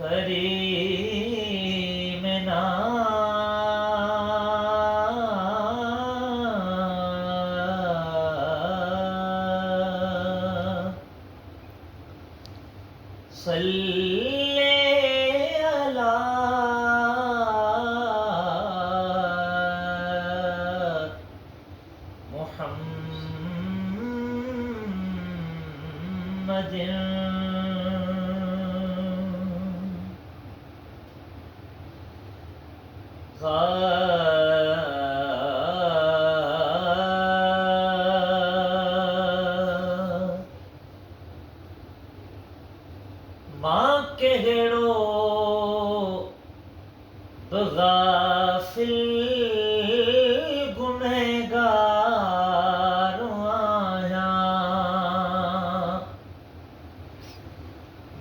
करीम ना सल्ले अला मां कहिड़ो गाफिल गुनहगार आहियां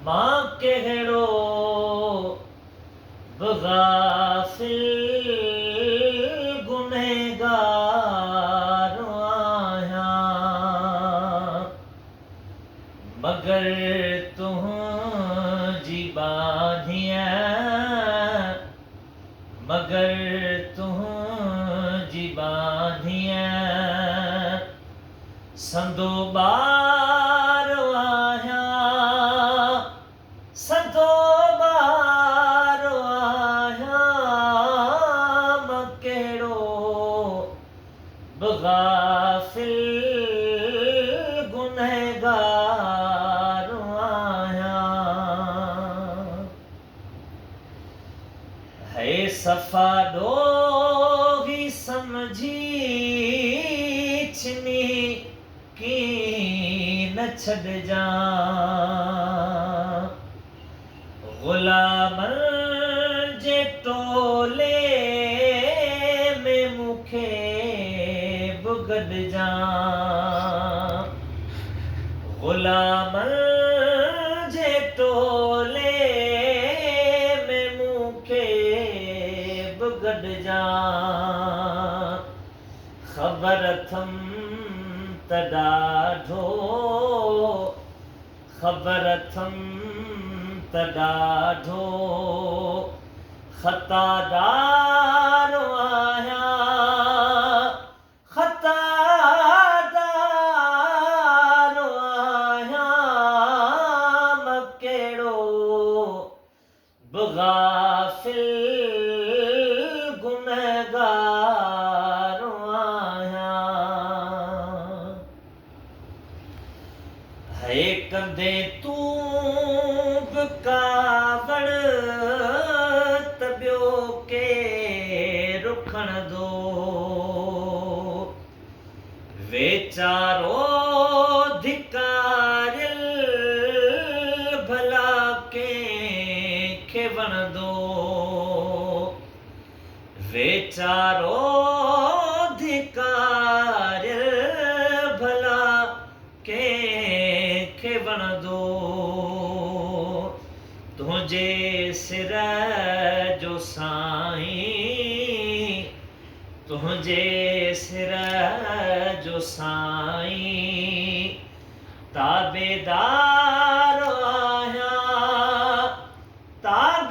मां कहिड़ो गाफिल गुनहगार आहियां मगर तुंहिंजी बाधियां मगर तुंहिंजी बाधियां संदो ॿार आहियां संदो ॿार आहियां मां कहिड़ो गाफिल गुनहगार आहियां है सफ़ा ॾोही समझी की न छॾजां ग़ुलामन जे टोले में मूंखे बि गॾिजां ग़ुलामन जे टोले में मूंखे बि गॾिजां ख़बर अथमि त ॾाढो ख़बर अथमि त ॾाढो ख़तादार आहियां ख़तादार आहियां मां कहिड़ो गाफिल गुनहगार आहियां है कंदे तूं बि कावड़ त ॿियो केरु खणंदो वेचारो धिकारियल भला कंहिंखे वणंदो वेचारो धिकारियल भला कंहिंखे वणंदो तुंहिंजे सिर जो साईं तुंहिंजे सिर जो साईं ताबेदार आहियां ताबेदार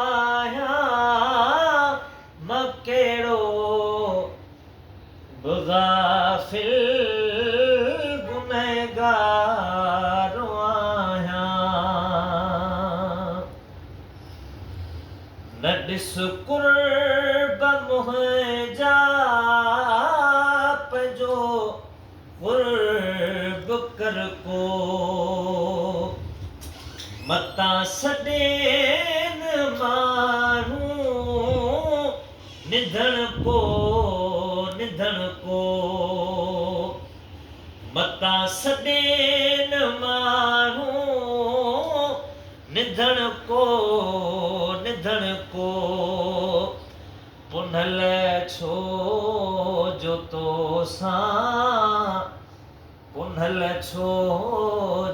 आहियां मां कहिड़ो गाफिल गुनहगार आहियां न ॾिस कुर्ब मुंहिंजा पंहिंजो कुर्ब कर को मतां सॾेनि माण्हू निधण को मतां सॾेनि माण्हू निधण को पुनल छो जो तोसां पुनल छो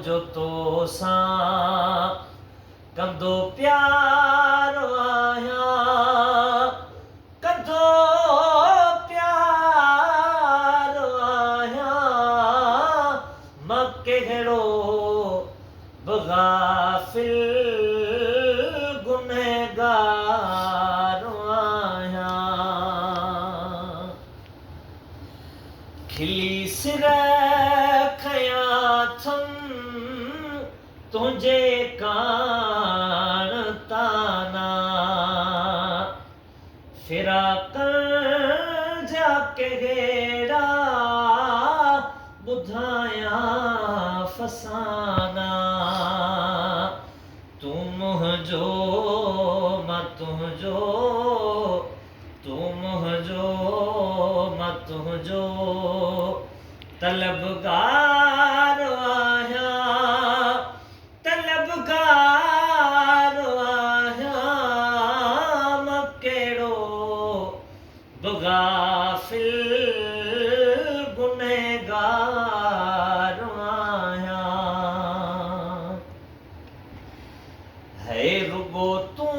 जो तोसां कंदो प्यार आहियां कंदो प्यार आहियां मां कहिड़ो बगाफिल गुनहगार आया खिली सिर खया थम तुझे कान ताना फिरा कर जाके गेड़ा बुधाया फसाना तू मुझो मां तुझो तू मुझो मां तुझो तलबगार आया मकेड़ो बगाफिल गुनहगार आया है रुगो तू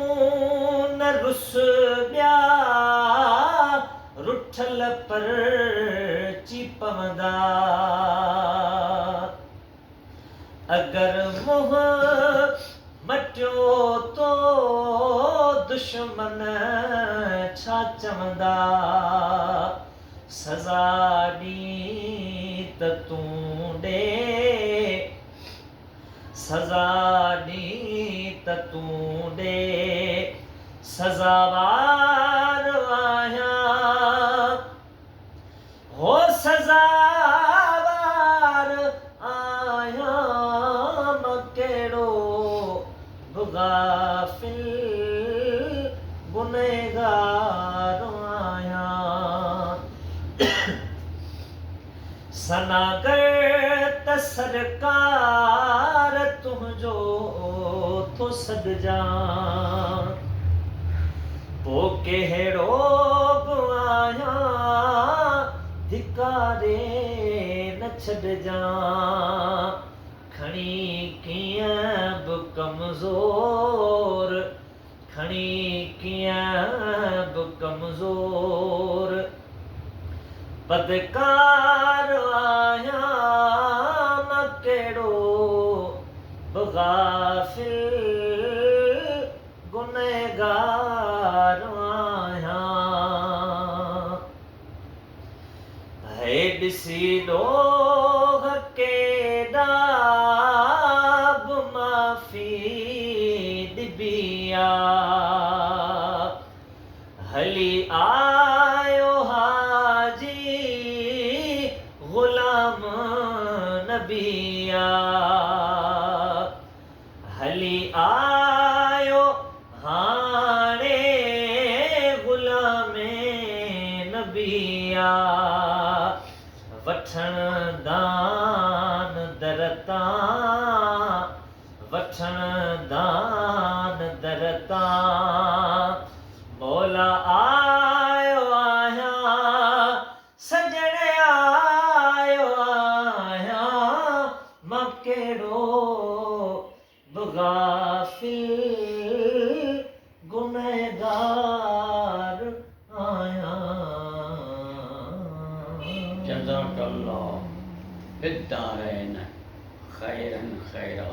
न रुस गया रुठल पर चिपमदा अगर मोह मटियो तो दुश्मन छा चवंदा सज़ा ॾी त तूं ॾे सज़ा ॾी त तूं ॾे सज़ावार आया हो सज़ावार आया मकेड़ो बगाफिल गुनहगार आया सनागर त सरकार तुझो तो सॾजा पो कहिड़ो बि आया धिकारे न छॾजा खणी कीअं बि कमज़ोर खणी कीअं बि कमज़ोर बदकार आया मकेड़ो बगाफिल गुनहगार आया है ॾिसी ॾोह केॾा बि माफ़ी ॾिबिया हली आयो हाजी ग़ुलाम नबिया हली आयो हाणे ग़ुलामे नबिया वठण दान दरता वठण दान दरता मौला आयो आया सजण आयो आया मकेड़ो बगाफिल गुनहगार आया जज़ाकल्लाह बिद्दारैन खैरन खैरा।